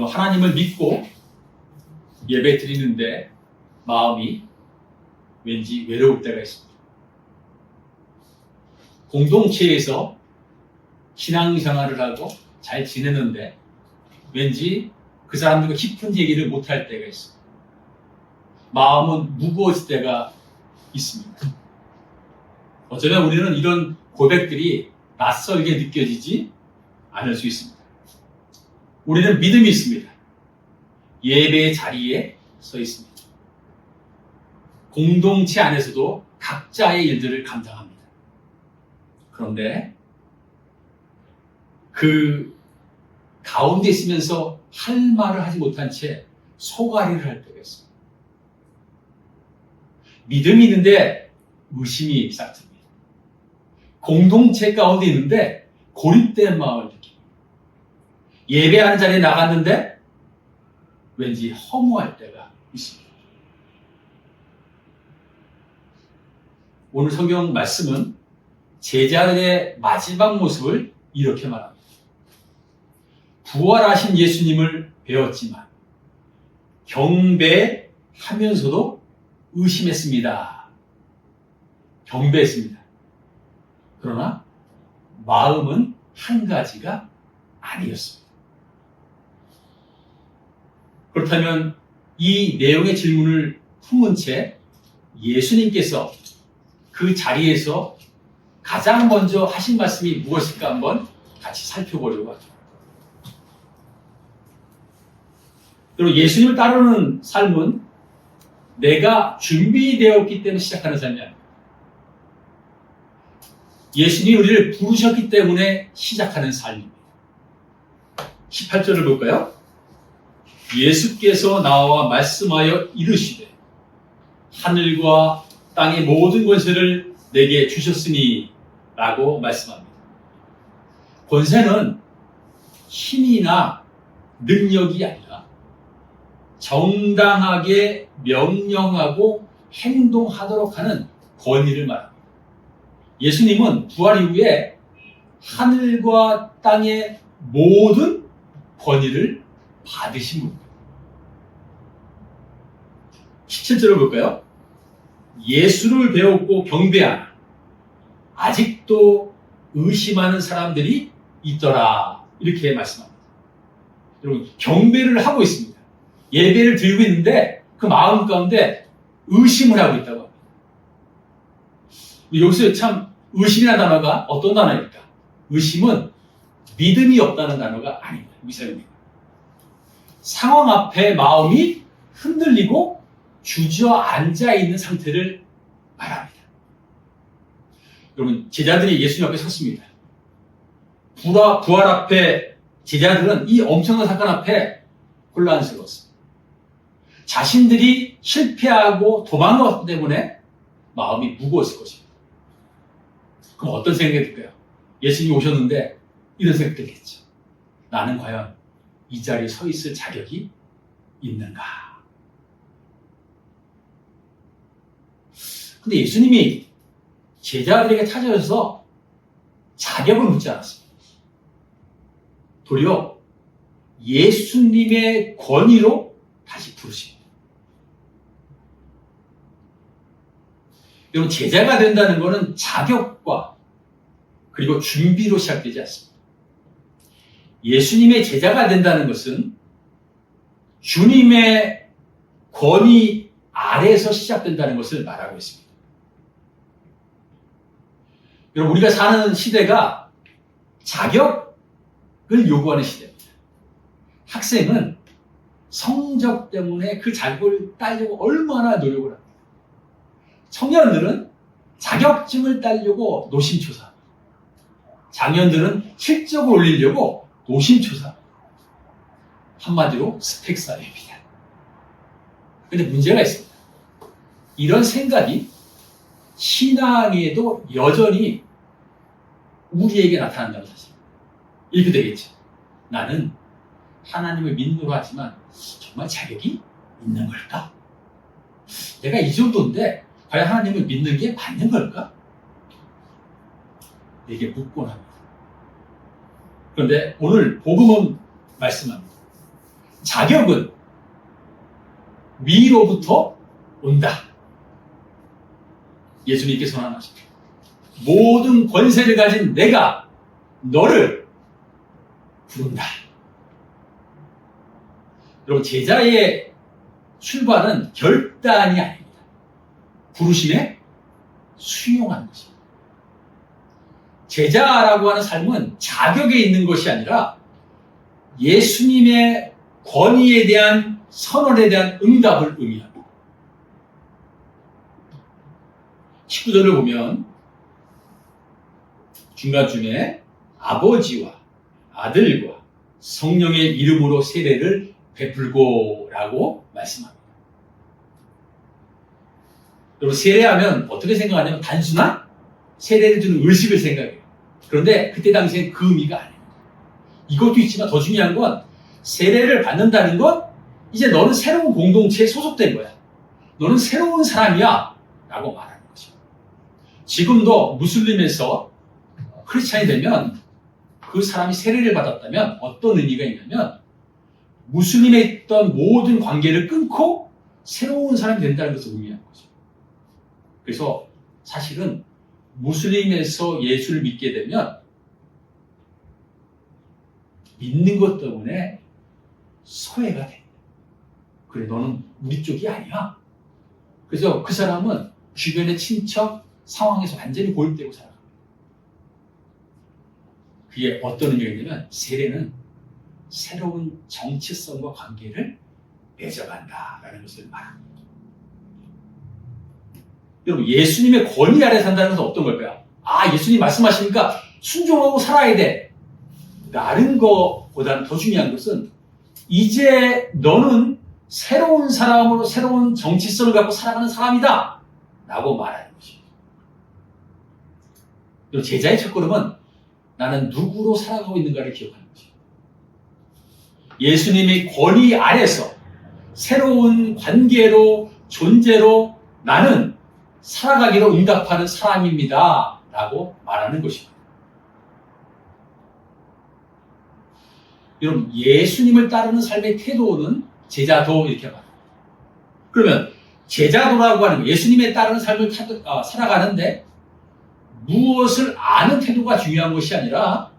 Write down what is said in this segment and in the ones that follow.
그리고 하나님을 믿고 예배 드리는데 마음이 왠지 외로울 때가 있습니다. 공동체에서 신앙생활을 하고 잘 지내는데 왠지 그 사람들과 깊은 얘기를 못할 때가 있습니다. 마음은 무거워질 때가 있습니다. 어쩌면 우리는 이런 고백들이 낯설게 느껴지지 않을 수 있습니다. 우리는 믿음이 있습니다. 예배의 자리에 서 있습니다. 공동체 안에서도 각자의 일들을 감당합니다. 그런데 그 가운데 있으면서 할 말을 하지 못한 채 소가리를 할 때가 있습니다. 믿음이 있는데 의심이 싹틉니다. 공동체 가운데 있는데 고립된 마음을 느낍니다. 예배하는 자리에 나갔는데 왠지 허무할 때가 있습니다. 오늘 성경 말씀은 제자들의 마지막 모습을 이렇게 말합니다. 부활하신 예수님을 배웠지만 경배하면서도 의심했습니다. 경배했습니다. 그러나 마음은 한 가지가 아니었습니다. 그렇다면 이 내용의 질문을 품은 채 예수님께서 그 자리에서 가장 먼저 하신 말씀이 무엇일까 한번 같이 살펴보려고 합니다. 그리고 예수님을 따르는 삶은 내가 준비되었기 때문에 시작하는 삶이 아닙니다. 예수님이 우리를 부르셨기 때문에 시작하는 삶입니다. 18절을 볼까요? 예수께서 나와 말씀하여 이르시되 하늘과 땅의 모든 권세를 내게 주셨으니 라고 말씀합니다. 권세는 힘이나 능력이 아니라 정당하게 명령하고 행동하도록 하는 권위를 말합니다. 예수님은 부활 이후에 하늘과 땅의 모든 권위를 받으신 분입니다. 17절을 볼까요? 예수를 배웠고 경배하나 아직도 의심하는 사람들이 있더라. 이렇게 말씀합니다. 여러분, 경배를 하고 있습니다. 예배를 드리고 있는데 그 마음 가운데 의심을 하고 있다고 합니다. 여기서 참 의심이라는 단어가 어떤 단어일까? 의심은 믿음이 없다는 단어가 아닙니다. 미사입니다. 상황 앞에 마음이 흔들리고 주저앉아 있는 상태를 말합니다. 여러분, 제자들이 예수님 앞에 섰습니다. 부활 앞에 제자들은 이 엄청난 사건 앞에 혼란스러웠습니다. 자신들이 실패하고 도망갔기 때문에 마음이 무거웠을 것입니다. 그럼 어떤 생각이 들까요? 예수님이 오셨는데 이런 생각 들겠죠. 나는 과연 이 자리에 서 있을 자격이 있는가? 근데 예수님이 제자들에게 찾아와서 자격을 묻지 않았습니다. 도리어 예수님의 권위로 다시 부르십니다. 여러분, 제자가 된다는 것은 자격과 그리고 준비로 시작되지 않습니다. 예수님의 제자가 된다는 것은 주님의 권위 아래에서 시작된다는 것을 말하고 있습니다. 여러분, 우리가 사는 시대가 자격을 요구하는 시대입니다. 학생은 성적 때문에 그 자격을 따려고 얼마나 노력을 합니다. 청년들은 자격증을 따려고 노심초사합니다. 장년들은 실적을 올리려고 노심초사합니다. 한마디로 스펙 사회입니다. 그런데 문제가 있습니다. 이런 생각이 신앙에도 여전히 우리에게 나타난다는 사실. 이렇게 되겠죠. 나는 하나님을 믿노라 하지만 정말 자격이 있는 걸까? 내가 이 정도인데 과연 하나님을 믿는 게 맞는 걸까? 이게 묻곤 합니다. 그런데 오늘 복음은 말씀합니다. 자격은 위로부터 온다. 예수님께서 선언하십니다. 모든 권세를 가진 내가 너를 부른다. 여러분, 제자의 출발은 결단이 아닙니다. 부르심에 수용하는 것입니다. 제자라고 하는 삶은 자격에 있는 것이 아니라 예수님의 권위에 대한 선언에 대한 응답을 의미합니다. 19절을 보면 중간쯤에 아버지와 아들과 성령의 이름으로 세례를 베풀고라고 말씀합니다. 여러분, 세례하면 어떻게 생각하냐면 단순한 세례를 주는 의식을 생각해요. 그런데 그때 당시엔 그 의미가 아닙니다. 이것도 있지만 더 중요한 건 세례를 받는다는 건 이제 너는 새로운 공동체에 소속된 거야. 너는 새로운 사람이야 라고 말하는 거죠. 지금도 무슬림에서 크리스찬이 되면 그 사람이 세례를 받았다면 어떤 의미가 있냐면 무슬림에 있던 모든 관계를 끊고 새로운 사람이 된다는 것을 의미하는 거죠. 그래서 사실은 무슬림에서 예수를 믿게 되면 믿는 것 때문에 소외가 돼. 그래, 너는 우리 쪽이 아니야. 그래서 그 사람은 주변의 친척 상황에서 완전히 고립되고 살아갑니다. 그게 어떤 의미가 있냐면 세례는 새로운 정체성과 관계를 맺어간다라는 것을 말합니다. 여러분, 예수님의 권위 아래 산다는 것은 어떤 걸까요? 아, 예수님 말씀하시니까 순종하고 살아야 돼. 다른 것보다는 더 중요한 것은 이제 너는 새로운 사람으로 새로운 정체성을 갖고 살아가는 사람이다 라고 말하는 것입니다. 제자의 첫걸음은 나는 누구로 살아가고 있는가를 기억하는 것입니다. 예수님의 권위 아래서 새로운 관계로 존재로 나는 살아가기로 응답하는 사람입니다 라고 말하는 것입니다. 여러분, 예수님을 따르는 삶의 태도는 제자도 이렇게 말합니다. 그러면 제자도라고 하는 거, 예수님에 따르는 삶을 살아가는데 무엇을 아는 태도가 중요한 것이 아니라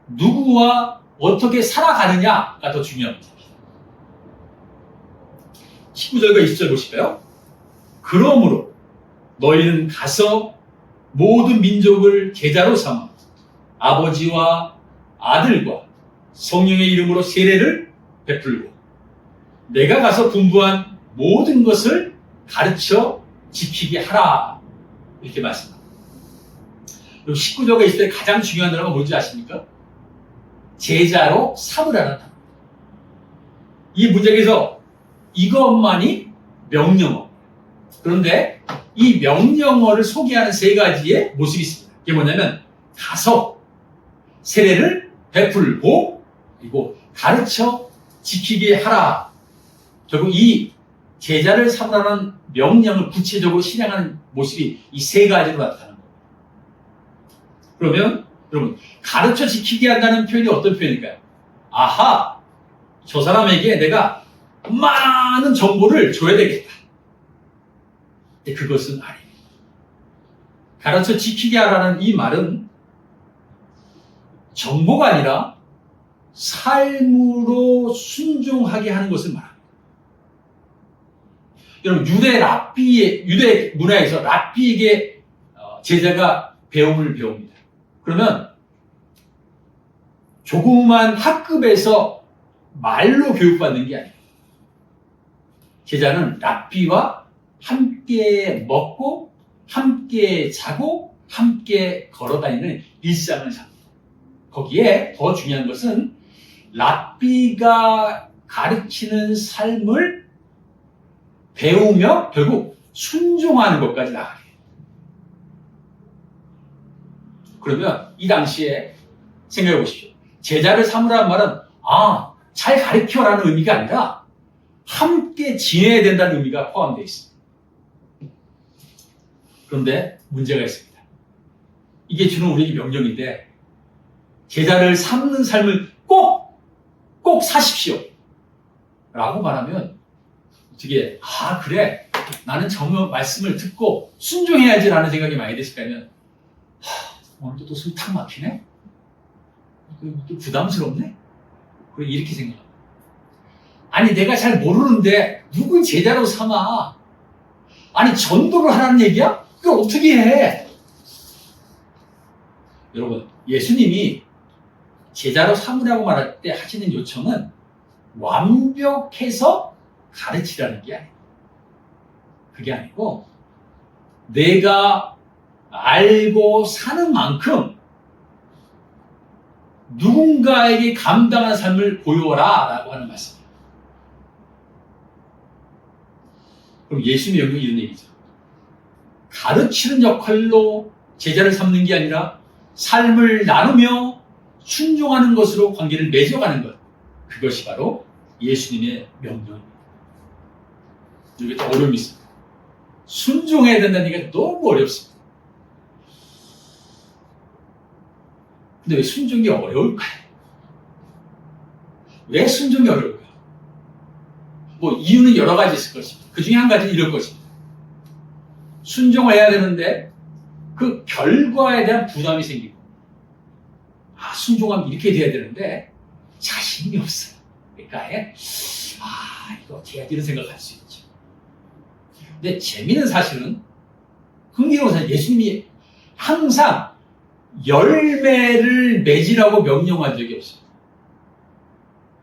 누구와 어떻게 살아가느냐가 더 중요한 것입니다. 19절과 20절 보실까요? 그러므로 너희는 가서 모든 민족을 제자로 삼아 아버지와 아들과 성령의 이름으로 세례를 베풀고 내가 가서 분부한 모든 것을 가르쳐 지키게 하라. 이렇게 말씀합니다. 19절과 20절에 가장 중요한 단어가 뭔지 아십니까? 제자로 삼으라는 단어. 이 문장에서 이것만이 명령어. 그런데 이 명령어를 소개하는 세 가지의 모습이 있습니다. 이게 뭐냐면 가서 세례를 베풀고 그리고 가르쳐 지키게 하라. 결국 이 제자를 삼으라는 명령을 구체적으로 실행하는 모습이 이 세 가지로 나타나는 겁니다. 그러면 여러분, 가르쳐 지키게 한다는 표현이 어떤 표현일까요? 아하, 저 사람에게 내가 많은 정보를 줘야 되겠다. 근데 그것은 아닙니다. 가르쳐 지키게 하라는 이 말은 정보가 아니라 삶으로 순종하게 하는 것을 말합니다. 여러분, 유대 문화에서 랍비에게 제자가 배움을 배웁니다. 그러면 조그만 학급에서 말로 교육받는 게 아니에요. 제자는 랍비와 함께 먹고 함께 자고 함께 걸어다니는 일상을 삽니다. 거기에 더 중요한 것은 랍비가 가르치는 삶을 배우며 결국 순종하는 것까지 나가게 해요. 그러면 이 당시에 생각해 보십시오. 제자를 삼으라는 말은 잘 가르쳐라는 의미가 아니라 함께 지내야 된다는 의미가 포함되어 있습니다. 그런데 문제가 있습니다. 이게 주는 우리에게 명령인데 제자를 삼는 삶을 꼭 사십시오. 라고 말하면 어떻게, 아, 그래. 나는 정말 말씀을 듣고 순종해야지라는 생각이 많이 드실까요? 오늘도 또 숨 탁 막히네? 또 부담스럽네? 그리고 이렇게 생각합니다. 아니, 내가 잘 모르는데 누굴 제자로 삼아? 아니, 전도를 하라는 얘기야? 그걸 어떻게 해? 여러분, 예수님이 제자로 삼으라고 말할 때 하시는 요청은 완벽해서 가르치라는 게 아니에요. 그게 아니고 내가 알고 사는 만큼 누군가에게 감당하는 삶을 보여라 라고 하는 말씀이에요. 그럼 예수님의 영역이 이런 얘기죠. 가르치는 역할로 제자를 삼는 게 아니라 삶을 나누며 순종하는 것으로 관계를 맺어가는 것. 그것이 바로 예수님의 명령입니다. 이게 또 어려움이 있습니다. 순종해야 된다는 얘기가 너무 어렵습니다. 근데 왜 순종이 어려울까요? 왜 순종이 어려울까요? 뭐 이유는 여러 가지 있을 것입니다. 그 중에 한 가지는 이럴 것입니다. 순종을 해야 되는데 그 결과에 대한 부담이 생기고, 아, 순종하면 이렇게 돼야 되는데 자신이 없어요. 그러니까 이거 어떻게 해야지 이런 생각할 수 있죠. 근데 재미있는 사실은, 흥미로운 사실, 예수님이 항상 열매를 맺으라고 명령한 적이 없어요.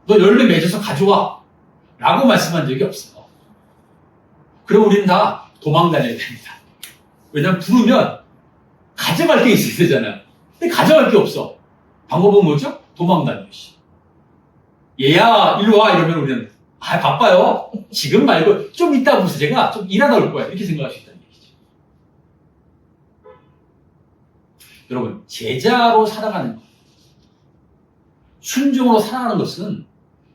너 열매 맺어서 가져와 라고 말씀한 적이 없어요. 그럼 우리는 다 도망 다녀야 됩니다. 왜냐하면 부르면 가져갈 게 있어야 되잖아요. 근데 가져갈 게 없어. 방법은 뭐죠? 도망 다니시. 얘야, 일로 와. 이러면 우리는, 바빠요. 지금 말고 좀 이따 보세요. 제가 좀 일하다 올 거야. 이렇게 생각할 수 있다는 얘기죠. 여러분, 제자로 살아가는 것, 순종으로 살아가는 것은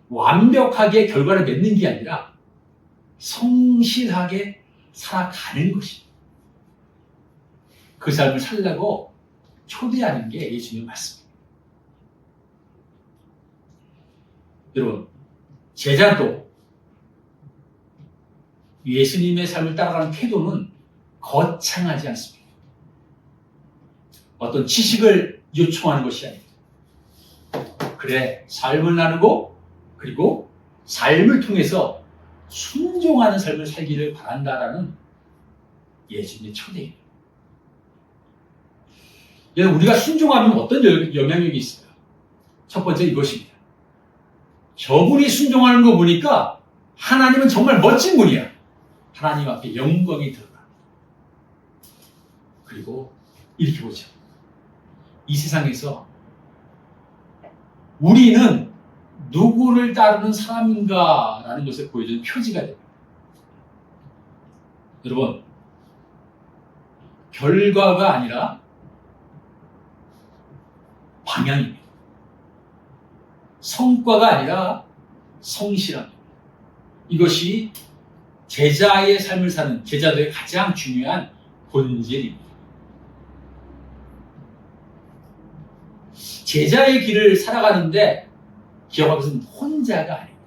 완벽하게 결과를 맺는 게 아니라 성실하게 살아가는 것입니다. 그 삶을 살려고 초대하는 게 예수님의 말씀입니다. 여러분, 제자도 예수님의 삶을 따라가는 태도는 거창하지 않습니다. 어떤 지식을 요청하는 것이 아닙니다. 그래, 삶을 나누고 그리고 삶을 통해서 순종하는 삶을 살기를 바란다라는 예수님의 초대입니다. 우리가 순종하면 어떤 영향력이 있어요? 첫 번째 이것입니다. 저분이 순종하는 거 보니까 하나님은 정말 멋진 분이야. 하나님 앞에 영광이 드러납니다. 그리고 이렇게 보죠. 이 세상에서 우리는 누구를 따르는 사람인가라는 것을 보여주는 표지가 됩니다. 여러분, 결과가 아니라 방향입니다. 성과가 아니라 성실함입니다. 이것이 제자의 삶을 사는 제자들의 가장 중요한 본질입니다. 제자의 길을 살아가는데 기억할 것은 혼자가 아닙니다.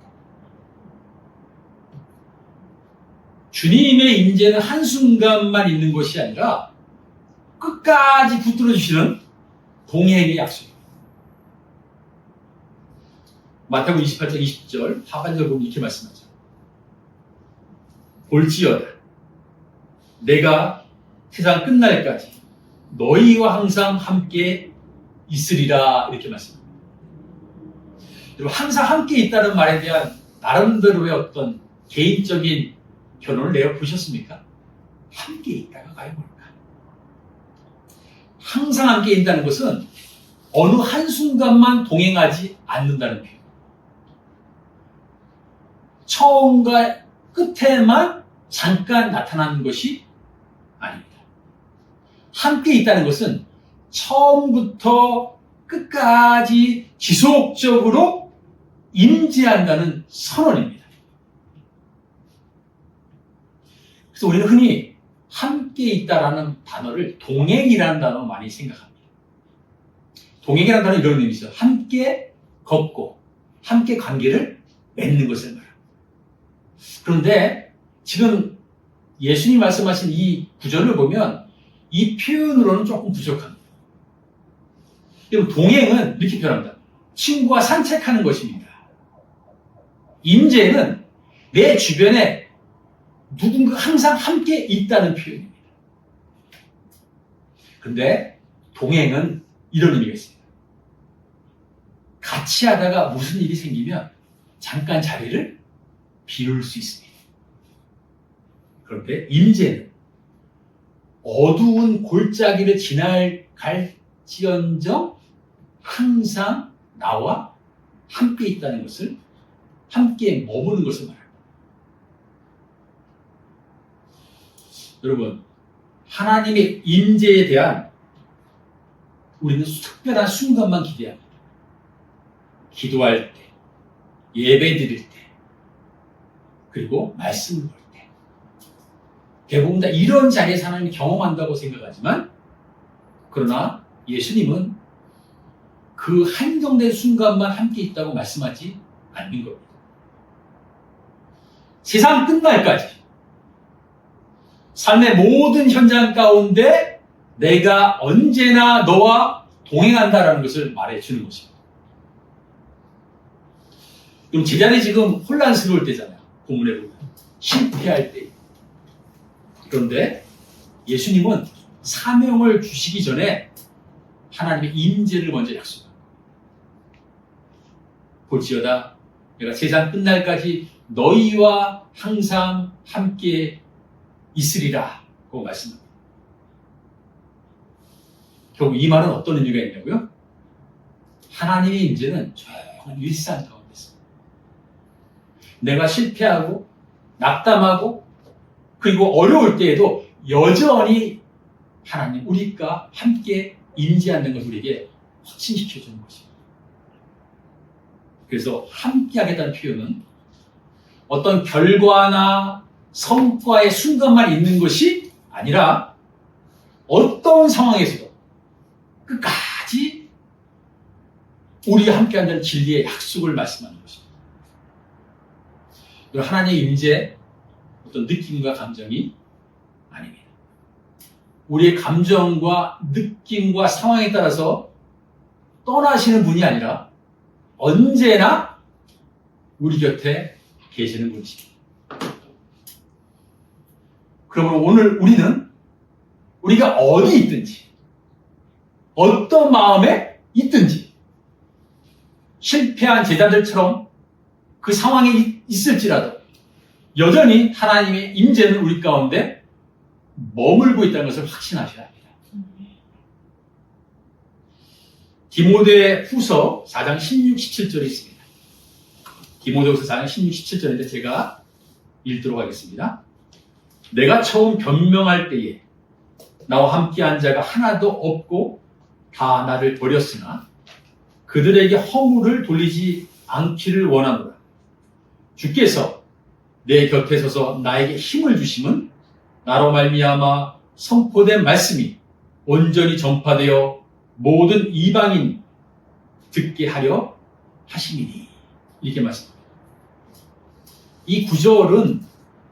주님의 임재는 한순간만 있는 것이 아니라 끝까지 붙들어 주시는 동행의 약속입니다. 마태복음 28장 20절 하반절 보면 이렇게 말씀하죠. 볼지어다 내가 세상 끝날까지 너희와 항상 함께 있으리라 이렇게 말씀합니다. 여러분, 항상 함께 있다는 말에 대한 나름대로의 어떤 개인적인 결론을 내어보셨습니까? 함께 있다가 과연 뭘까? 항상 함께 있다는 것은 어느 한순간만 동행하지 않는다는 표현. 처음과 끝에만 잠깐 나타나는 것이 아닙니다. 함께 있다는 것은 처음부터 끝까지 지속적으로 임재한다는 선언입니다. 그래서 우리는 흔히 함께 있다라는 단어를 동행이라는 단어로 많이 생각합니다. 동행이라는 단어는 이런 의미죠. 함께 걷고 함께 관계를 맺는 것을 말합니다. 그런데 지금 예수님 말씀하신 이 구절을 보면 이 표현으로는 조금 부족합니다. 그럼 동행은 이렇게 표현합니다. 친구와 산책하는 것입니다. 임재는 내 주변에 누군가 항상 함께 있다는 표현입니다. 그런데 동행은 이런 의미가 있습니다. 같이 하다가 무슨 일이 생기면 잠깐 자리를 비울 수 있습니다. 그런데 임재는 어두운 골짜기를 갈지언정 항상 나와 함께 있다는 것을, 함께 머무는 것을 말합니다. 여러분, 하나님의 임재에 대한 우리는 특별한 순간만 기대합니다. 기도할 때, 예배 드릴 때, 그리고 말씀을 볼 때. 대부분 다 이런 자리에서 하나님이 경험한다고 생각하지만, 그러나 예수님은 그 한정된 순간만 함께 있다고 말씀하지 않는 겁니다. 세상 끝날까지 삶의 모든 현장 가운데 내가 언제나 너와 동행한다라는 것을 말해주는 것입니다. 그럼 제자들이 지금 혼란스러울 때잖아요. 본문에 보면 실패할 때. 그런데 예수님은 사명을 주시기 전에 하나님의 임재를 먼저 약속합니다. 볼지어다 내가 세상 끝날까지 너희와 항상 함께 있으리라 고 말씀합니다. 결국 이 말은 어떤 의미가 있냐고요? 하나님의 임재는 조용한 일상 가운데 있습니다. 내가 실패하고 낙담하고 그리고 어려울 때에도 여전히 하나님 우리가 함께 임재한다는 것을 우리에게 확신시켜주는 것입니다. 그래서 함께 하겠다는 표현은 어떤 결과나 성과의 순간만 있는 것이 아니라 어떤 상황에서도 끝까지 우리가 함께 한다는 진리의 약속을 말씀하는 것입니다. 하나님의 임재, 어떤 느낌과 감정이 아닙니다. 우리의 감정과 느낌과 상황에 따라서 떠나시는 분이 아니라 언제나 우리 곁에 계시는 분이십니다. 그러므로 오늘 우리는 우리가 어디 있든지 어떤 마음에 있든지 실패한 제자들처럼 그 상황에 있을지라도 여전히 하나님의 임재는 우리 가운데 머물고 있다는 것을 확신하셔야 합니다. 디모데 후서 4장 16, 17절이 있습니다. 디모데 후서 4장 16, 17절인데 제가 읽도록 하겠습니다. 내가 처음 변명할 때에 나와 함께한 자가 하나도 없고 다 나를 버렸으나 그들에게 허물을 돌리지 않기를 원하노라. 주께서 내 곁에 서서 나에게 힘을 주심은 나로 말미암아 선포된 말씀이 온전히 전파되어 모든 이방인 듣게 하려 하심이니. 이렇게 말씀합니다. 이 구절은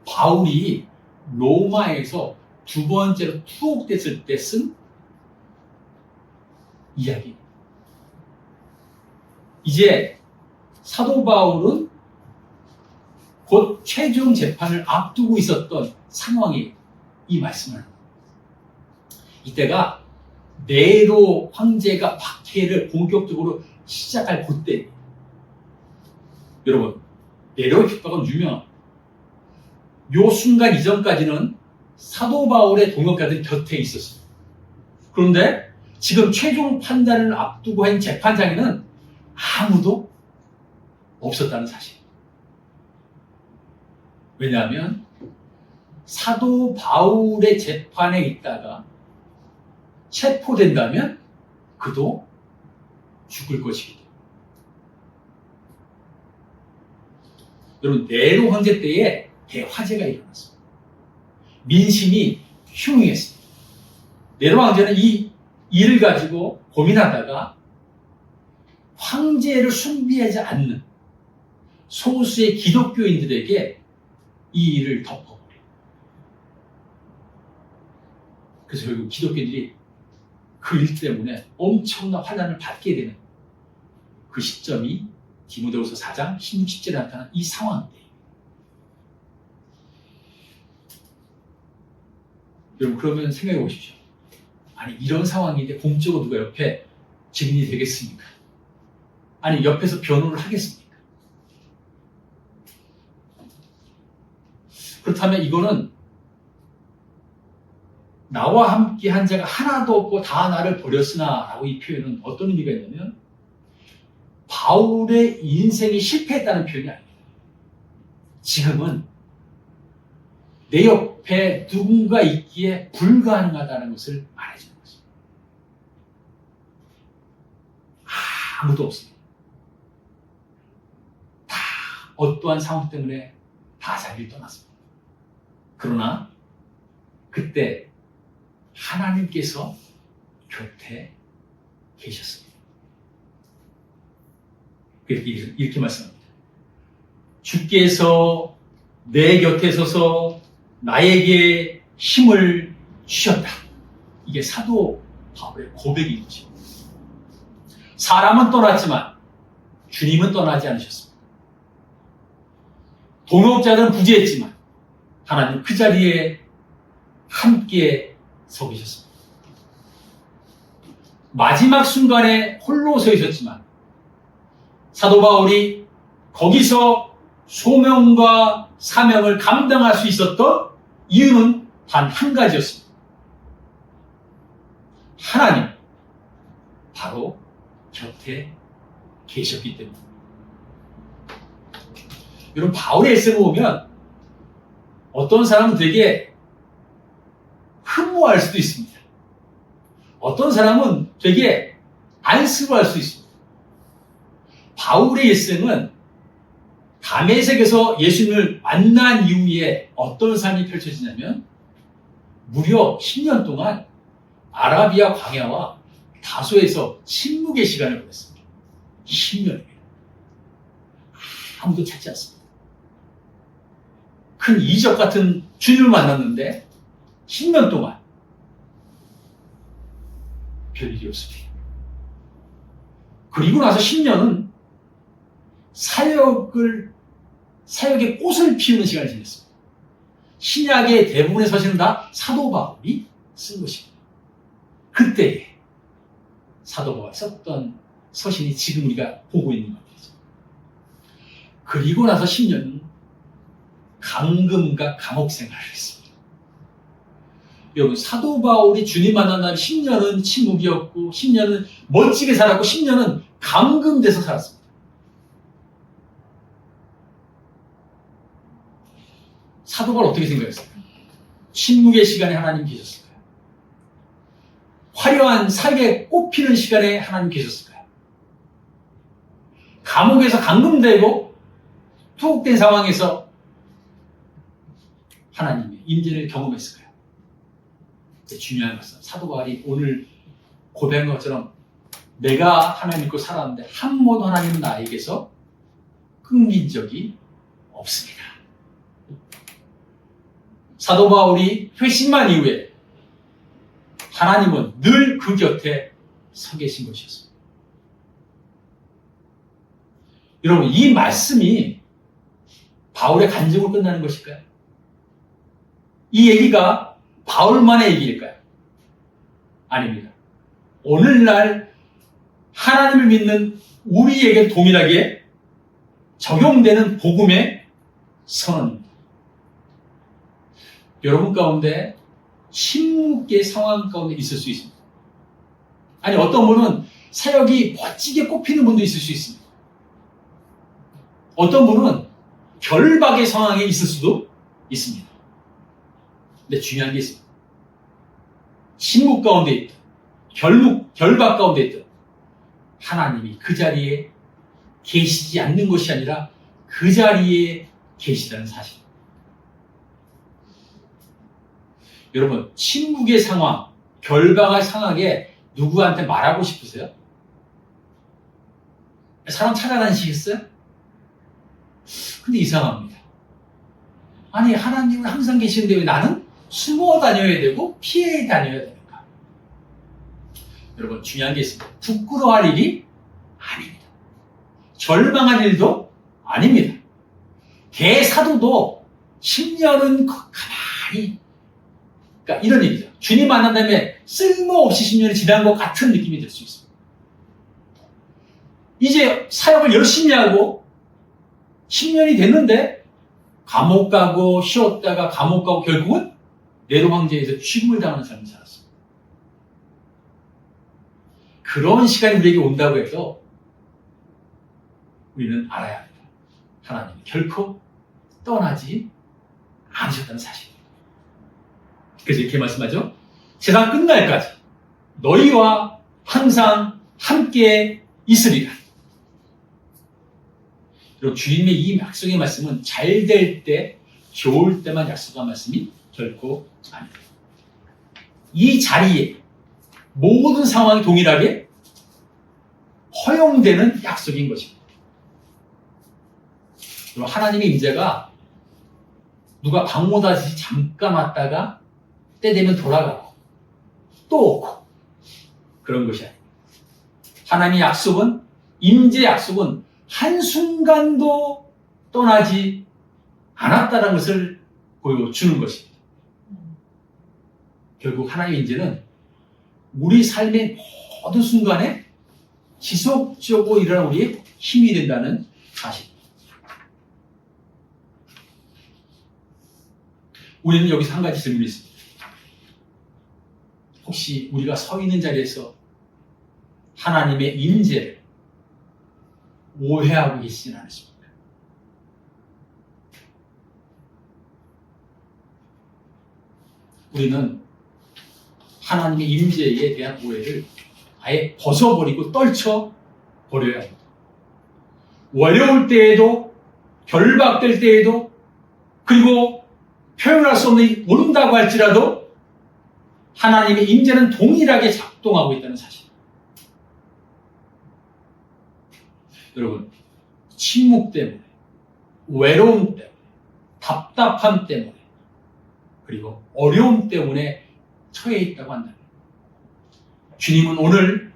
바울이 로마에서 두 번째로 투옥됐을 때 쓴 이야기입니다. 이제 사도 바울은 곧 최종 재판을 앞두고 있었던 상황에 이 말씀을 합니다. 이때가 네로 황제가 박해를 본격적으로 시작할 그때입니다. 여러분, 네로의 핍박은 유명합니다. 요 순간 이전까지는 사도 바울의 동역자들이 곁에 있었습니다. 그런데 지금 최종 판단을 앞두고 한 재판장에는 아무도 없었다는 사실. 왜냐하면 사도 바울의 재판에 있다가 체포된다면 그도 죽을 것이기 때문에. 여러분, 네로 황제 때에 대화재가 일어났습니다. 민심이 흉흉했습니다. 네로 황제는 이 일을 가지고 고민하다가 황제를 숭배하지 않는 소수의 기독교인들에게 이 일을 덮어버려요. 그래서 결국 기독교인들이 그 일 때문에 엄청난 환난을 받게 되는 그 시점이 디모데후서 4장 16, 17에 나타난 이 상황인데, 여러분 그러면 생각해 보십시오. 아니 이런 상황인데 공적으로 누가 옆에 증인이 되겠습니까? 아니 옆에서 변호를 하겠습니까? 그렇다면 이거는 나와 함께 한 자가 하나도 없고 다 나를 버렸으나 라고 이 표현은 어떤 의미가 있냐면 바울의 인생이 실패했다는 표현이 아닙니다. 지금은 내 옆에 누군가 있기에 불가능하다는 것을 말해주는 것입니다. 아무도 없습니다. 다 어떠한 상황 때문에 다 자기를 떠났습니다. 그러나 그때 하나님께서 곁에 계셨습니다. 이렇게 말씀합니다. 주께서 내 곁에 서서 나에게 힘을 주셨다. 이게 사도 바울의 고백이죠. 사람은 떠났지만 주님은 떠나지 않으셨습니다. 동역자들은 부재했지만 하나님 그 자리에 함께 서 계셨습니다. 마지막 순간에 홀로 서 있었지만 사도 바울이 거기서 소명과 사명을 감당할 수 있었던 이유는 단 한 가지였습니다. 하나님, 바로 곁에 계셨기 때문입니다. 여러분 바울의 에세이를 보면 어떤 사람은 되게 흠모할 수도 있습니다. 어떤 사람은 되게 안쓰러워할 수 있습니다. 바울의 일생은 다메섹에서 예수님을 만난 이후에 어떤 삶이 펼쳐지냐면 무려 10년 동안 아라비아 광야와 다소에서 침묵의 시간을 보냈습니다. 10년입니다. 아무도 찾지 않습니다. 큰 이적 같은 주님을 만났는데 10년 동안 별일이 없습니다. 그리고 나서 10년은 사역의 꽃을 피우는 시간을 지냈습니다. 신약의 대부분의 서신은 다 사도 바울이 쓴 것입니다. 그때 사도 바울이 썼던 서신이 지금 우리가 보고 있는 것이죠. 그리고 나서 10년은 감금과 감옥 생활을 했습니다. 여러분 사도 바울이 주님 만난 날 10년은 침묵이었고 10년은 멋지게 살았고 10년은 감금돼서 살았습니다. 사도 바울 어떻게 생각했을까요? 침묵의 시간에 하나님 계셨을까요? 화려한 사역에 꽃피는 시간에 하나님 계셨을까요? 감옥에서 감금되고 투옥된 상황에서 하나님의 임재를 경험했을까요? 중요한 것은 사도 바울이 오늘 고백한 것처럼 내가 하나님 믿고 살았는데 한 번도 하나님은 나에게서 끊긴 적이 없습니다. 사도 바울이 회심한 이후에 하나님은 늘 그 곁에 서 계신 것이었습니다. 여러분 이 말씀이 바울의 간증으로 끝나는 것일까요? 이 얘기가 바울만의 얘기일까요? 아닙니다. 오늘날 하나님을 믿는 우리에게 동일하게 적용되는 복음의 선언입니다. 여러분 가운데 침묵의 상황 가운데 있을 수 있습니다. 아니 어떤 분은 사역이 멋지게 꼽히는 분도 있을 수 있습니다. 어떤 분은 결박의 상황에 있을 수도 있습니다. 근데 중요한 게 있습니다. 침묵 가운데 있든 결박 가운데 있든 하나님이 그 자리에 계시지 않는 것이 아니라 그 자리에 계시다는 사실. 여러분 침묵의 상황, 결박의 상황에 누구한테 말하고 싶으세요? 사람 찾아다니시겠어요? 근데 이상합니다. 아니, 하나님은 항상 계시는데 왜 나는 숨어 다녀야 되고 피해 다녀야 되는가? 여러분, 중요한 게 있습니다. 부끄러워할 일이 아닙니다. 절망할 일도 아닙니다. 대사도도 10년은 가만히, 그러니까 이런 얘기죠. 주님 만난 다음에 쓸모없이 10년이 지난 것 같은 느낌이 들 수 있습니다. 이제 사역을 열심히 하고 10년이 됐는데 감옥 가고 쉬었다가 감옥 가고 결국은 네로 황제에서 취급을 당하는 삶을 살았습니다. 그런 시간이 우리에게 온다고 해도 우리는 알아야 합니다. 하나님이 결코 떠나지 않으셨다는 사실입니다. 그래서 이렇게 말씀하죠. 세상 끝날까지 너희와 항상 함께 있으리라. 그리고 주님의 이 약속의 말씀은 잘 될 때, 좋을 때만 약속한 말씀이 결코 아닙니다. 이 자리에 모든 상황이 동일하게 허용되는 약속인 것입니다. 그리고 하나님의 임재가 누가 방문하듯이 잠깐 왔다가 때 되면 돌아가고 또 오고 그런 것이 아닙니다. 하나님의 약속은, 임재 약속은 한순간도 떠나지 않았다는 것을 보여주는 것입니다. 결국 하나님의 임재는 우리 삶의 모든 순간에 지속적으로 일어나는 우리의 힘이 된다는 사실입니다. 우리는 여기서 한 가지 질문이 있습니다. 혹시 우리가 서 있는 자리에서 하나님의 임재를 오해하고 계시진 않으십니까? 우리는 하나님의 임재에 대한 오해를 아예 벗어버리고 떨쳐버려야 합니다. 어려울 때에도, 결박될 때에도, 그리고 표현할 수 없는 온다고 할지라도 하나님의 임재는 동일하게 작동하고 있다는 사실. 여러분, 침묵 때문에, 외로움 때문에, 답답함 때문에, 그리고 어려움 때문에 처해 있다고 한다면 주님은 오늘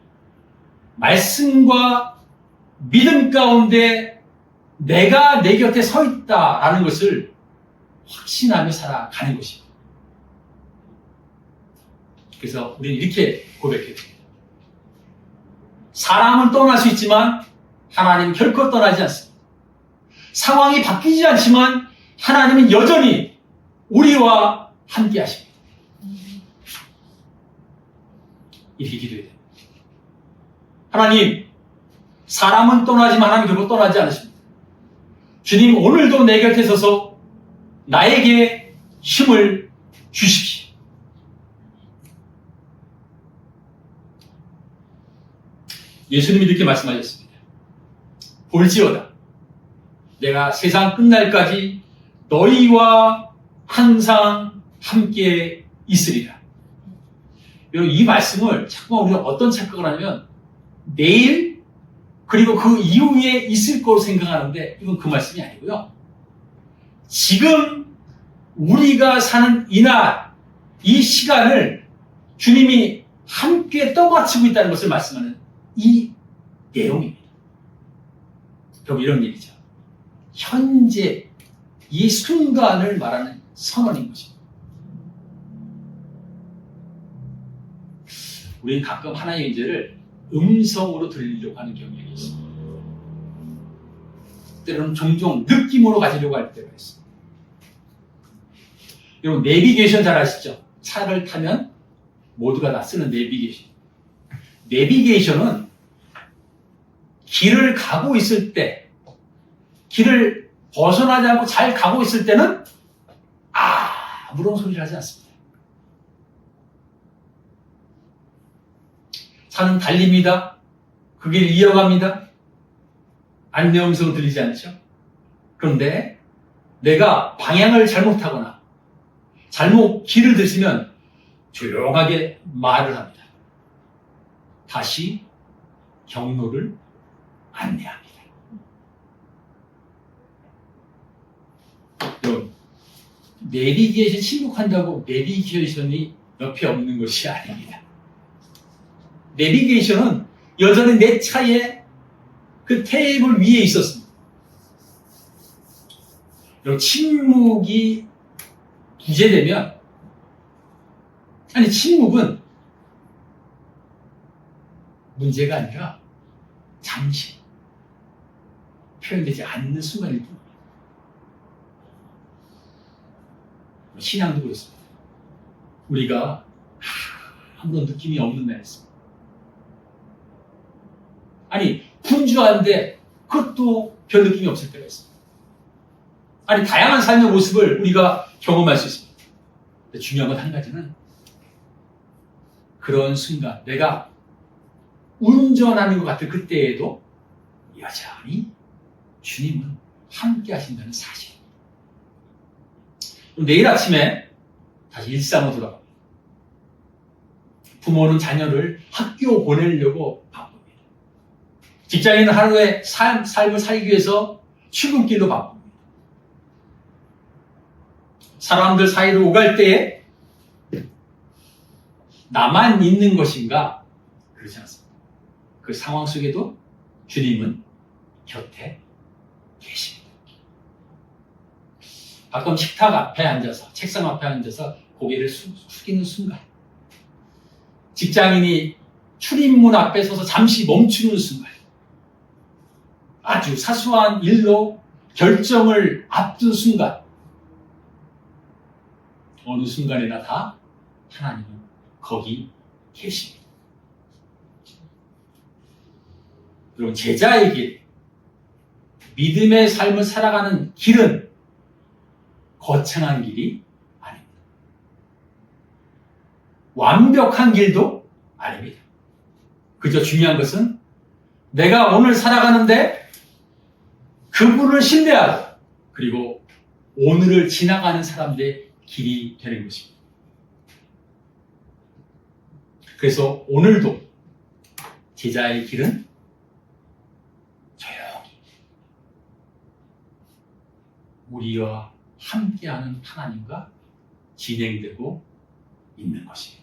말씀과 믿음 가운데 내가 내 곁에 서 있다라는 것을 확신하며 살아가는 것입니다. 그래서 우리는 이렇게 고백해야 됩니다. 사람은 떠날 수 있지만 하나님은 결코 떠나지 않습니다. 상황이 바뀌지 않지만 하나님은 여전히 우리와 함께 하십니다. 이렇게 기도해야 됩니다. 하나님, 사람은 떠나지만 하나님 결코 떠나지 않으십니다. 주님, 오늘도 내 곁에 서서 나에게 힘을 주십시오. 예수님이 이렇게 말씀하셨습니다. 볼지어다, 내가 세상 끝날까지 너희와 항상 함께 있으리라. 여러분, 이 말씀을 자꾸만 우리가 어떤 착각을 하냐면 내일 그리고 그 이후에 있을 거로 생각하는데 이건 그 말씀이 아니고요. 지금 우리가 사는 이날, 이 시간을 주님이 함께 떠받치고 있다는 것을 말씀하는 이 내용입니다. 결국 이런 얘기죠. 현재 이 순간을 말하는 선언인 것입니다. 우리는 가끔 하나님의 임재를 음성으로 들리려고 하는 경향이 있습니다. 때로는 종종 느낌으로 가지려고 할 때가 있습니다. 여러분, 내비게이션 잘 아시죠? 차를 타면 모두가 다 쓰는 내비게이션. 내비게이션은 길을 가고 있을 때, 길을 벗어나지 않고 잘 가고 있을 때는 아무런 소리를 하지 않습니다. 차는 달립니다. 그 길 이어갑니다. 안내음성은 들리지 않죠? 그런데 내가 방향을 잘못하거나 잘못 길을 들으면 조용하게 말을 합니다. 다시 경로를 안내합니다. 여러분, 내비게이션 침묵한다고 내비게이션이 옆에 없는 것이 아닙니다. 내비게이션은 여전히 내 차에 그 테이블 위에 있었습니다. 여러분, 침묵이 부재되면, 아니, 침묵은 문제가 아니라 잠시 표현되지 않는 순간일 뿐입니다. 신앙도 그렇습니다. 우리가 아무런 느낌이 없는 날 있습니다. 아니, 분주한데 그것도 별 느낌이 없을 때가 있습니다. 아니, 다양한 삶의 모습을 우리가 경험할 수 있습니다. 근데 중요한 건 한 가지는, 그런 순간 내가 운전하는 것 같은 그때에도 여전히 주님은 함께 하신다는 사실. 내일 아침에 다시 일상으로 돌아갑니다. 부모는 자녀를 학교 보내려고 바쁩니다. 직장인은 하루의 삶을 살기 위해서 출근길로 바쁩니다. 사람들 사이로 오갈 때에 나만 있는 것인가? 그렇지 않습니다. 그 상황 속에도 주님은 곁에 계십니다. 가끔 식탁 앞에 앉아서, 책상 앞에 앉아서 고개를 숙이는 순간, 직장인이 출입문 앞에 서서 잠시 멈추는 순간, 아주 사소한 일로 결정을 앞둔 순간, 어느 순간에나 다 하나님은 거기 계십니다. 여러분, 제자의 길, 믿음의 삶을 살아가는 길은 거창한 길이 아닙니다. 완벽한 길도 아닙니다. 그저 중요한 것은 내가 오늘 살아가는데 그분을 신뢰하고, 그리고 오늘을 지나가는 사람들의 길이 되는 것입니다. 그래서 오늘도 제자의 길은 조용히 우리와 함께하는 하나님과 진행되고 있는 것입니다.